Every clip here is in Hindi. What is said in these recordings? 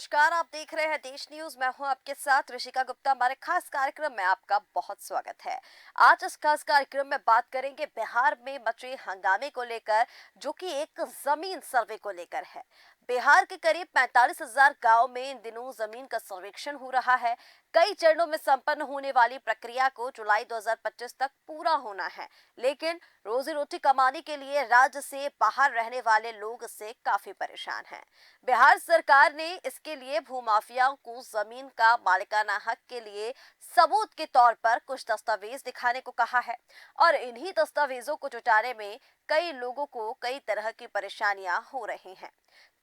नमस्कार। आप देख रहे हैं देश न्यूज। मैं हूं आपके साथ ऋषिका गुप्ता। हमारे खास कार्यक्रम में आपका बहुत स्वागत है। आज इस खास कार्यक्रम में बात करेंगे बिहार में मचे हंगामे को लेकर, जो कि एक जमीन सर्वे को लेकर है। बिहार के करीब 45,000 गांव में इन दिनों जमीन का सर्वेक्षण हो रहा है। कई चरणों में संपन्न होने वाली प्रक्रिया को जुलाई 2025 तक पूरा होना है, लेकिन रोजी रोटी कमाने के लिए राज्य से बाहर रहने वाले लोग इससे काफी परेशान हैं। बिहार सरकार ने इसके लिए भूमाफियाओं को जमीन का मालिकाना हक के लिए सबूत के तौर पर कुछ दस्तावेज दिखाने को कहा है, और इन्हीं दस्तावेजों को जुटाने में कई लोगों को कई तरह की परेशानियां हो रही हैं।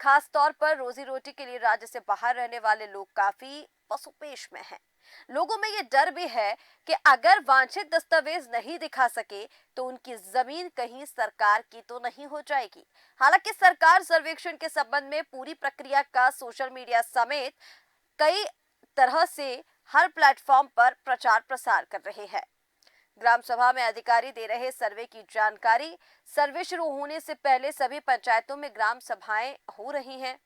खास तौर पर रोजी रोटी के लिए राज्य से बाहर रहने वाले लोग काफी पसोपेश में हैं। लोगों में ये डर भी है कि अगर वांछित दस्तावेज नहीं दिखा सके तो उनकी जमीन कहीं सरकार की तो नहीं हो जाएगी। हालांकि सरकार सर्वेक्षण के संबंध में पूरी प्रक्रिया का सोशल मीडिया समेत कई तरह से हर प्लेटफॉर्म पर प्रचार प्रसार कर रहे हैं। ग्राम सभा में अधिकारी दे रहे सर्वे की जानकारी। सर्वे शुरू होने से पहले सभी पंचायतों में ग्राम सभाएं हो रही हैं।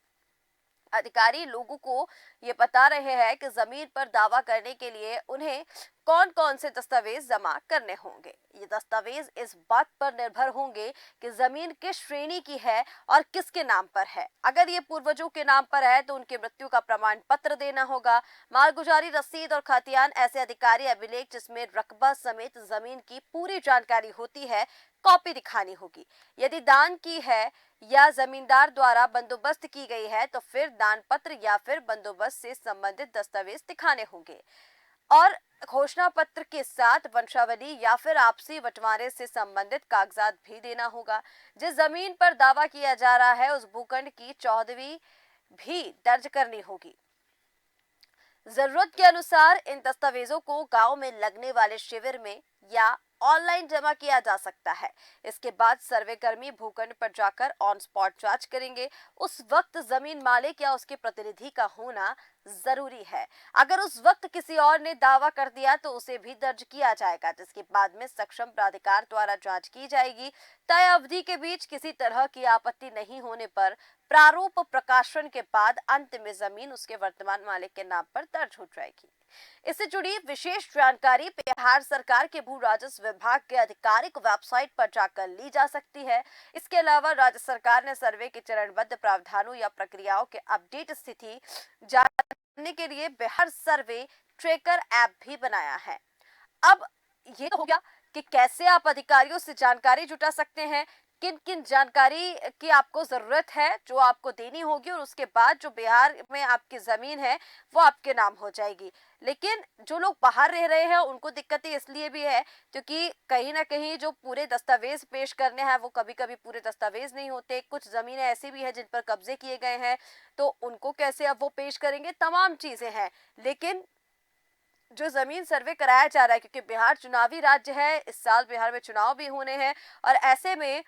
अधिकारी लोगों को ये बता रहे हैं कि जमीन पर दावा करने के लिए उन्हें कौन कौन से दस्तावेज जमा करने होंगे। ये दस्तावेज इस बात पर निर्भर होंगे कि जमीन किस श्रेणी की है और किसके नाम पर है। अगर ये पूर्वजों के नाम पर है तो उनकी मृत्यु का प्रमाण पत्र देना होगा। मालगुजारी रसीद और खतियान ऐसे अधिकारी अभिलेख जिसमें रकबा समेत जमीन की पूरी जानकारी होती है, कॉपी दिखानी होगी। यदि दान की है या जमींदार द्वारा बंदोबस्त की गई है तो फिर दान पत्र या फिर बंदोबस्त से संबंधित दस्तावेज दिखाने होंगे, और घोषणा पत्र के साथ वंशावली या फिर आपसी बंटवारे से संबंधित कागजात भी देना होगा। जिस जमीन पर दावा किया जा रहा है उस भूखंड की चौहदवी भी दर्ज करनी होगी। जरूरत के अनुसार इन दस्तावेजों को गांव में लगने वाले शिविर में या ऑनलाइन जमा किया जा सकता है। इसके बाद सर्वेकर्मी भूखंड पर जाकर ऑन स्पॉट जांच करेंगे। उस वक्त जमीन मालिक या उसके प्रतिनिधि का होना जरूरी है। अगर उस वक्त किसी और ने दावा कर दिया तो उसे भी दर्ज किया जाएगा, जिसके बाद में सक्षम प्राधिकार द्वारा जांच की जाएगी। तय अवधि के बीच किसी तरह की आपत्ति नहीं होने पर प्रारूप प्रकाशन के बाद अंत में जमीन उसके वर्तमान मालिक के नाम पर दर्ज हो जाएगी। इससे जुड़ी विशेष जानकारी बिहार सरकार के भू राजस्व विभाग के आधिकारिक वेबसाइट पर जाकर ली जा सकती है। इसके अलावा राज्य सरकार ने सर्वे के चरणबद्ध प्रावधानों या प्रक्रियाओं के अपडेट स्थिति जानने के लिए बिहार सर्वे ट्रैकर ऐप भी बनाया है। अब ये तो हो गया कि कैसे आप अधिकारियों से जानकारी जुटा सकते हैं, किन किन जानकारी की आपको जरूरत है जो आपको देनी होगी, और उसके बाद जो बिहार में आपकी जमीन है वो आपके नाम हो जाएगी। लेकिन जो लोग बाहर रह रहे हैं उनको दिक्कतें इसलिए भी है क्योंकि कहीं ना कहीं जो पूरे दस्तावेज पेश करने हैं वो कभी कभी पूरे दस्तावेज नहीं होते। कुछ जमीनें ऐसी भी है जिन पर कब्जे किए गए हैं, तो उनको कैसे अब वो पेश करेंगे, तमाम चीजें हैं। लेकिन जो जमीन सर्वे कराया जा रहा है, क्योंकि बिहार चुनावी राज्य है, इस साल बिहार में चुनाव भी होने हैं, और ऐसे में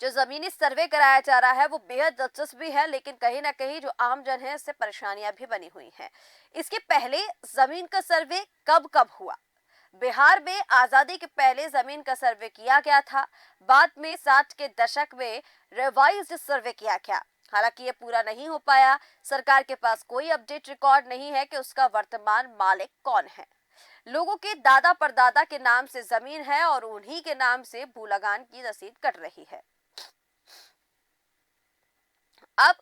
जो जमीनी सर्वे कराया जा रहा है वो बेहद दिलचस्प भी है, लेकिन कहीं ना कहीं जो आम जन है इससे परेशानियां भी बनी हुई हैं। इसके पहले जमीन का सर्वे कब कब हुआ? बिहार में आजादी के पहले जमीन का सर्वे किया गया था। बाद में 60 के दशक में रिवाइज्ड सर्वे किया गया। हालांकि ये पूरा नहीं हो पाया। सरकार के पास कोई अपडेट रिकॉर्ड नहीं है कि उसका वर्तमान मालिक कौन है। लोगों के दादा परदादा के नाम से जमीन है और उन्हीं के नाम से भू लगान की रसीद कट रही है। अब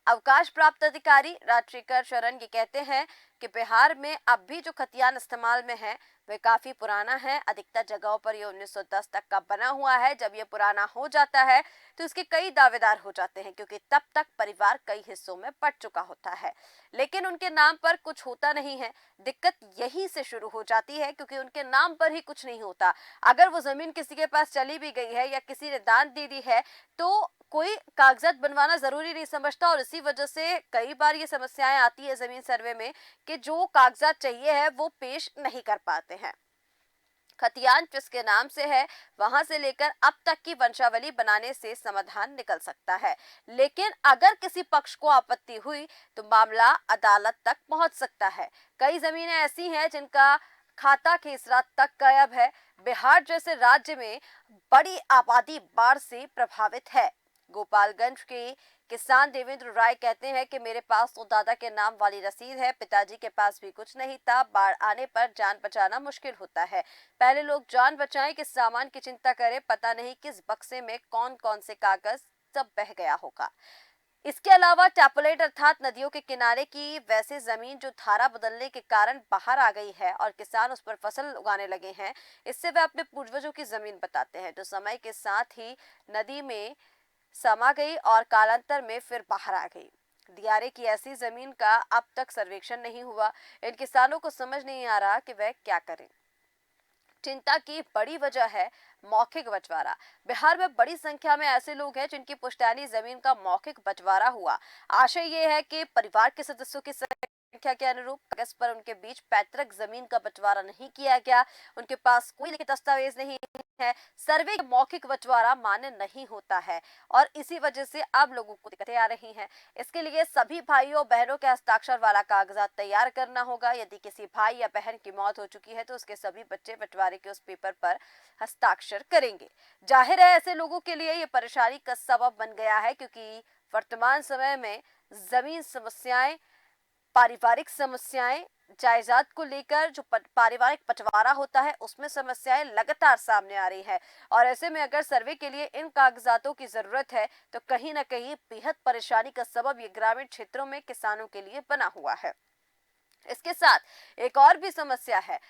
अवकाश प्राप्त अधिकारी राजशेखर शरण ये कहते हैं कि बिहार में अब भी जो खतियान इस्तेमाल में है वे काफी पुराना है। अधिकतर जगहों पर ये 1910 तक का बना हुआ है। जब ये पुराना हो जाता है तो इसके कई दावेदार हो जाते हैं, क्योंकि तब तक परिवार कई हिस्सों में बंट चुका होता है, लेकिन उनके नाम पर कुछ होता नहीं है। दिक्कत यहीं से शुरू हो जाती है क्योंकि उनके नाम पर ही कुछ नहीं होता। अगर वो जमीन किसी के पास चली भी गई है या किसी ने दान दे दी है तो कोई कागजात बनवाना जरूरी नहीं समझता, और इसी वजह से कई बार ये समस्याएं आती है जमीन सर्वे में कि जो कागजात चाहिए है वो पेश नहीं कर पाते हैं। खतियान जिसके नाम से है वहां से लेकर अब तक की वंशावली बनाने से समाधान निकल सकता है, लेकिन अगर किसी पक्ष को आपत्ति हुई तो मामला अदालत तक पहुंच सकता है। कई जमीनें ऐसी हैं जिनका खाता खेसरा तक गायब है। बिहार जैसे राज्य में बड़ी आबादी बाढ़ से प्रभावित है। गोपालगंज के किसान देवेंद्र राय कहते हैं कि मेरे पास तो दादा के नाम वाली रसीद है, पिताजी के पास भी कुछ नहीं था। बाढ़ आने पर जान बचाना मुश्किल होता है। पहले लोग जान बचाएं कि सामान की चिंता करें। पता नहीं किस बक्से में कौन कौन से कागज सब बह गया होगा। इसके अलावा टैपोलेट अर्थात नदियों के किनारे की वैसे जमीन जो धारा बदलने के कारण बाहर आ गई है और किसान उस पर फसल उगाने लगे हैं, इससे वे अपने पूर्वजों की जमीन बताते हैं जो समय के साथ ही नदी में समा गई और कालांतर में फिर बाहर आ गई। दियारे की ऐसी जमीन का अब तक सर्वेक्षण नहीं हुआ। इन किसानों को समझ नहीं आ रहा कि वह क्या करें। चिंता की बड़ी वजह है मौखिक बंटवारा। बिहार में बड़ी संख्या में ऐसे लोग हैं जिनकी पुश्तैनी जमीन का मौखिक बंटवारा हुआ। आशय ये है कि परिवार के सदस्यों की संख्या के अनुरूप कागज पर उनके बीच पैतृक जमीन का बंटवारा नहीं किया गया। उनके पास कोई लिखित दस्तावेज नहीं है। सर्वे मौखिक बंटवारा मान्य नहीं होता है और इसी वजह से अब लोगों को दिक्कतें आ रही हैं। इसके लिए सभी भाइयों बहनों के हस्ताक्षर वाला कागजात तैयार करना होगा। यदि किसी भाई या बहन की मौत हो चुकी है तो उसके सभी बच्चे बंटवारे के उस पेपर पर हस्ताक्षर करेंगे। जाहिर है ऐसे लोगों के लिए ये परेशानी का सबब बन गया है, क्योंकि वर्तमान समय में जमीन समस्याएं, पारिवारिक समस्याएं, जायदाद को लेकर जो पारिवारिक बंटवारा होता है उसमें समस्याएं लगातार सामने आ रही है। और ऐसे में अगर सर्वे के लिए इन कागजातों की जरूरत है तो कहीं ना कहीं बेहद परेशानी का सबब ये ग्रामीण क्षेत्रों में किसानों के लिए बना हुआ है। इसके साथ एक और भी समस्या है।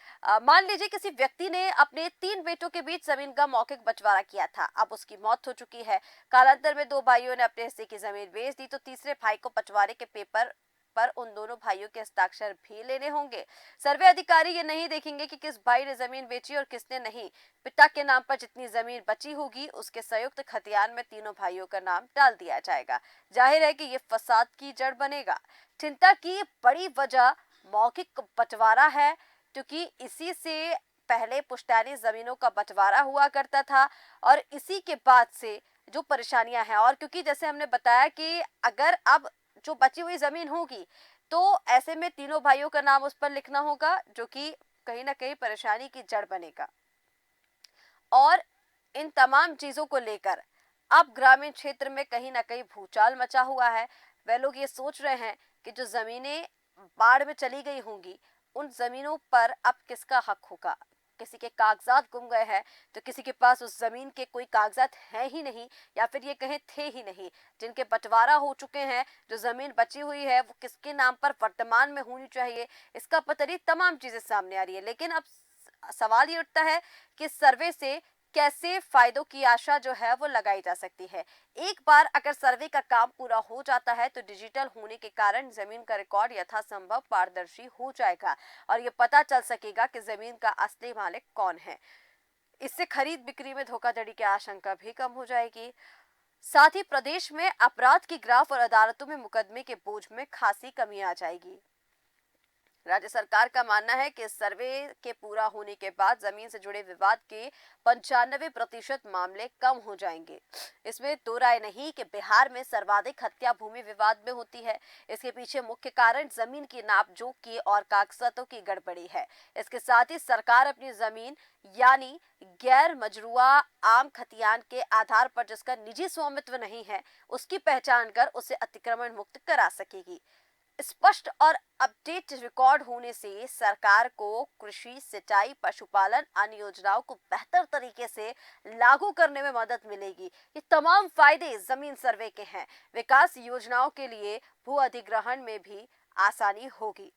मान लीजिए किसी व्यक्ति ने अपने 3 बेटों के बीच जमीन का मौखिक बंटवारा किया था। अब उसकी मौत हो चुकी है। कालांतर में 2 भाइयों ने अपने हिस्से की जमीन बेच दी तो तीसरे भाई को बंटवारे के पेपर पर उन दोनों भाइयों के हस्ताक्षर भी लेने होंगे। सर्वे अधिकारी ये नहीं देखेंगे कि किस भाई ने जमीन बेची और किसने नहीं। पिता के नाम पर जितनी जमीन बची होगी उसके संयुक्त खतियान में तीनों भाइयों का नाम डाल दिया जाएगा। जाहिर है कि ये फसाद की जड़ बनेगा। चिंता की बड़ी वजह मौखिक बंटवारा है, क्योंकि इसी से पहले पुश्तैनी जमीनों का बंटवारा हुआ करता था और इसी के बाद से जो परेशानियां हैं, और क्योंकि जैसे हमने बताया कि अगर अब जो बची हुई जमीन होगी तो ऐसे में तीनों भाइयों का नाम उस पर लिखना होगा, जो कि कहीं ना कहीं परेशानी की जड़ बनेगा। और इन तमाम चीजों को लेकर अब ग्रामीण क्षेत्र में कहीं ना कहीं भूचाल मचा हुआ है। वह लोग ये सोच रहे हैं कि जो जमीनें बाढ़ में चली गई होंगी उन जमीनों पर अब किसका हक होगा। किसी के कागजात गुम गए हैं तो किसी के पास उस जमीन के कोई कागजात है ही नहीं, या फिर ये कहें थे ही नहीं। जिनके बंटवारा हो चुके हैं, जो जमीन बची हुई है वो किसके नाम पर वर्तमान में होनी चाहिए, इसका पता नहीं। तमाम चीजें सामने आ रही है। लेकिन अब सवाल ये उठता है कि सर्वे से कैसे फायदों की आशा जो है वो लगाई जा सकती है। एक बार अगर सर्वे का काम पूरा हो जाता है तो डिजिटल होने के कारण जमीन का रिकॉर्ड यथासंभव पारदर्शी हो जाएगा और ये पता चल सकेगा कि जमीन का असली मालिक कौन है। इससे खरीद बिक्री में धोखाधड़ी की आशंका भी कम हो जाएगी। साथ ही प्रदेश में अपराध की ग्राफ और अदालतों में मुकदमे के बोझ में खासी कमी आ जाएगी। राज्य सरकार का मानना है कि सर्वे के पूरा होने के बाद जमीन से जुड़े विवाद के 95% मामले कम हो जाएंगे। इसमें दो राय नहीं कि बिहार में सर्वाधिक हत्या भूमि विवाद में होती है। इसके पीछे मुख्य कारण जमीन की नापजोख की और कागजातों की गड़बड़ी है। इसके साथ ही सरकार अपनी जमीन यानी गैर मजरूआ आम खतियान के आधार पर जिसका निजी स्वामित्व नहीं है उसकी पहचान कर उसे अतिक्रमण मुक्त करा सकेगी। स्पष्ट और अपडेट रिकॉर्ड होने से सरकार को कृषि, सिंचाई, पशुपालन, अन्य योजनाओं को बेहतर तरीके से लागू करने में मदद मिलेगी। ये तमाम फायदे जमीन सर्वे के हैं। विकास योजनाओं के लिए भू अधिग्रहण में भी आसानी होगी।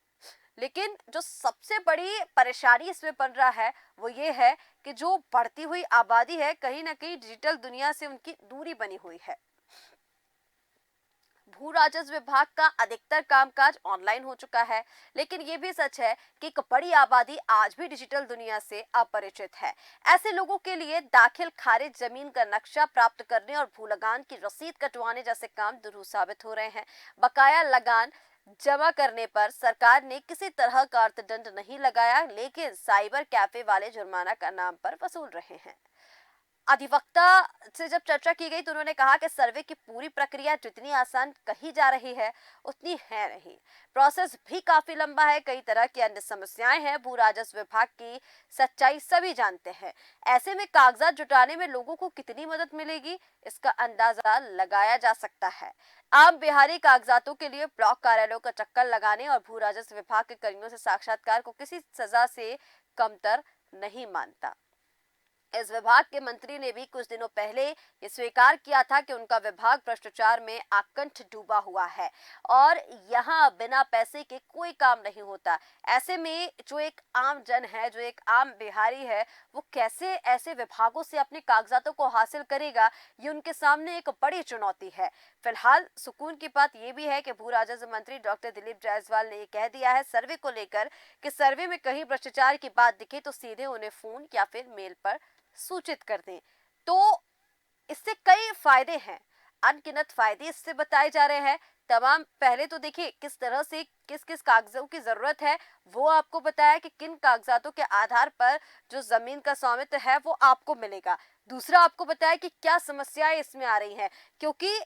लेकिन जो सबसे बड़ी परेशानी इसमें बन रहा है वो ये है कि जो बढ़ती हुई आबादी है कहीं ना कहीं डिजिटल दुनिया से उनकी दूरी बनी हुई है। भू राजस्व विभाग का अधिकतर कामकाज ऑनलाइन हो चुका है, लेकिन ये भी सच है कि एक बड़ी आबादी आज भी डिजिटल दुनिया से अपरिचित है। ऐसे लोगों के लिए दाखिल खारिज, जमीन का नक्शा प्राप्त करने और भू लगान की रसीद कटवाने जैसे काम दुरूह साबित हो रहे हैं। बकाया लगान जमा करने पर सरकार ने किसी तरह का अर्थदंड नहीं लगाया, लेकिन साइबर कैफे वाले जुर्माना का नाम पर वसूल रहे हैं। अधिवक्ता से जब चर्चा की गई तो उन्होंने कहा कि सर्वे की पूरी प्रक्रिया जितनी आसान कही जा रही है उतनी है नहीं। प्रोसेस भी काफी लंबा है, कई तरह की अन्य समस्याएं हैं। भू राजस्व विभाग की सच्चाई सभी जानते हैं। ऐसे में कागजात जुटाने में लोगों को कितनी मदद मिलेगी, इसका अंदाजा लगाया जा सकता है। आम बिहारी कागजातों के लिए ब्लॉक कार्यालयों का चक्कर लगाने और भू राजस्व विभाग के कर्मियों से साक्षात्कार को किसी सजा से कमतर नहीं मानता। इस विभाग के मंत्री ने भी कुछ दिनों पहले ये स्वीकार किया था कि उनका विभाग भ्रष्टाचार में आकंठ डूबा हुआ है और यहाँ बिना पैसे के कोई काम नहीं होता। ऐसे में जो एक आम जन है, जो एक आम बिहारी है, वो कैसे ऐसे विभागों से अपने कागजातों को हासिल करेगा, ये उनके सामने एक बड़ी चुनौती है। फिलहाल सुकून की बात यह भी है कि भू राजस्व मंत्री डॉक्टर दिलीप जायसवाल ने कह दिया है सर्वे को लेकर कि सर्वे में कहीं भ्रष्टाचार की बात दिखे तो सीधे उन्हें फोन या फिर मेल पर सूचित कर दें। तो इससे कई फायदे हैं, अनगिनत फायदे इससे बताए जा रहे हैं। तमाम पहले तो देखिए किस तरह से किस किस कागजों की जरूरत है, वो आपको बताया कि किन कागजातों के आधार पर जो जमीन का स्वामित्व है वो आपको मिलेगा। दूसरा आपको बताया कि क्या समस्याएं इसमें आ रही हैं, क्योंकि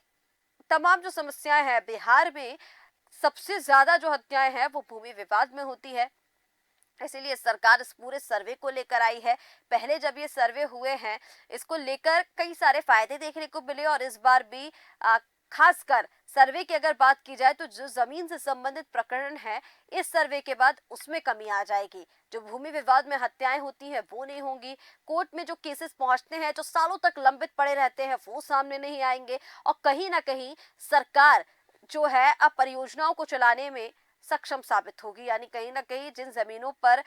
तमाम जो समस्याएं हैं बिहार में, सबसे ज्यादा जो हत्याएं हैं वो भूमि विवाद में होती है। इसीलिए सरकार इस पूरे सर्वे को लेकर आई है। पहले जब ये सर्वे हुए हैं, इसको लेकर कई सारे फायदे देखने को मिले और इस बार भी खासकर सर्वे की अगर बात की जाए तो जो जमीन से संबंधित प्रकरण है, इस सर्वे के बाद उसमें कमी आ जाएगी। जो भूमि विवाद में हत्याएं होती हैं वो नहीं होंगी। कोर्ट में जो केसेस पहुंचते हैं, जो सालों तक लंबित पड़े रहते हैं, वो सामने नहीं आएंगे। और कहीं ना कहीं सरकार जो है अब परियोजनाओं को चलाने में सक्षम साबित होगी। यानी कहीं ना कहीं जिन जमीनों पर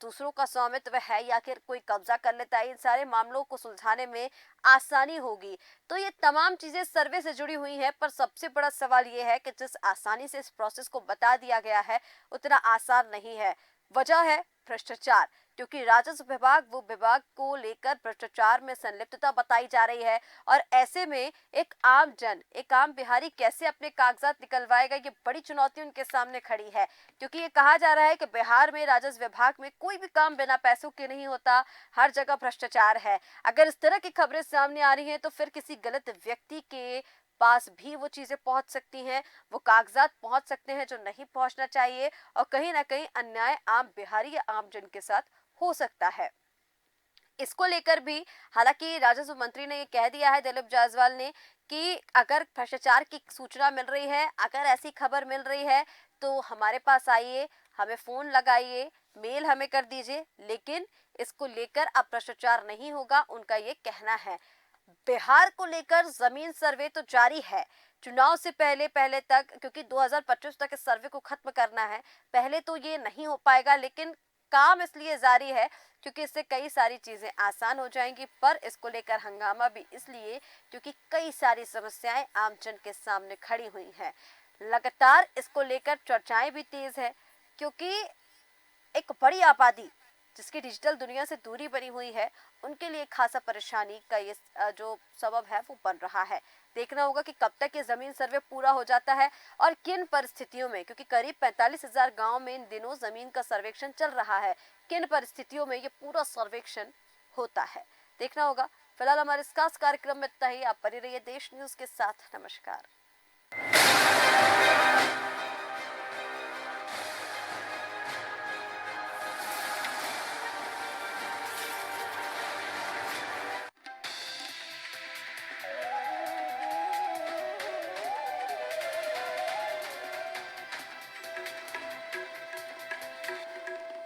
दूसरों का स्वामित्व है या फिर कोई कब्जा कर लेता है, इन सारे मामलों को सुलझाने में आसानी होगी। तो ये तमाम चीजें सर्वे से जुड़ी हुई हैं, पर सबसे बड़ा सवाल ये है कि जिस आसानी से इस प्रोसेस को बता दिया गया है उतना आसान नहीं है। वजह है भ्रष्टाचार, क्योंकि राजस्व विभाग वो विभाग को लेकर भ्रष्टाचार में संलिप्तता बताई जा रही है। और ऐसे में एक आम जन, एक आम बिहारी कैसे अपने कागजात निकलवाएगा, ये बड़ी चुनौती उनके सामने खड़ी है। क्योंकि ये कहा जा रहा है कि बिहार में राजस्व विभाग में कोई भी काम बिना पैसों के नहीं होता, हर जगह भ्रष्टाचार है। अगर इस तरह की खबरें सामने आ रही हैं तो फिर किसी गलत व्यक्ति के पास भी वो चीजें पहुंच सकती हैं, वो कागजात पहुंच सकते हैं जो नहीं पहुंचना चाहिए। और कहीं ना कहीं अन्याय आम बिहारी या आम जन के साथ हो सकता है। इसको लेकर भी हालांकि राजस्व मंत्री ने ये कह दिया है, दिलीप जायसवाल ने, कि अगर भ्रष्टाचार की सूचना मिल रही है, अगर ऐसी खबर मिल रही है तो हमारे पास आइए, हमें फोन लगाइए, मेल हमें कर दीजिए, लेकिन इसको लेकर अब भ्रष्टाचार नहीं होगा, उनका ये कहना है। बिहार को लेकर जमीन सर्वे तो जारी है, चुनाव से पहले पहले तक, क्योंकि 2025 तक इस सर्वे को खत्म करना है। पहले तो ये नहीं हो पाएगा, लेकिन काम इसलिए जारी है क्योंकि इससे कई सारी चीजें आसान हो जाएंगी। पर इसको लेकर हंगामा भी इसलिए क्योंकि कई सारी समस्याएं आम जन के सामने खड़ी हुई हैं। लगातार इसको लेकर चर्चाएं भी तेज है, क्योंकि एक बड़ी आबादी जिसकी डिजिटल दुनिया से दूरी बनी हुई है, उनके लिए खासा परेशानी का ये जो सबब है वो बन रहा है। देखना होगा कि कब तक ये जमीन सर्वे पूरा हो जाता है और किन परिस्थितियों में, क्योंकि करीब 45,000 गांव में इन दिनों जमीन का सर्वेक्षण चल रहा है, किन परिस्थितियों में ये पूरा सर्वेक्षण होता है, देखना होगा। फिलहाल हमारे इस खास कार्यक्रम में इतना ही। आप बने रहिए देश न्यूज के साथ। नमस्कार।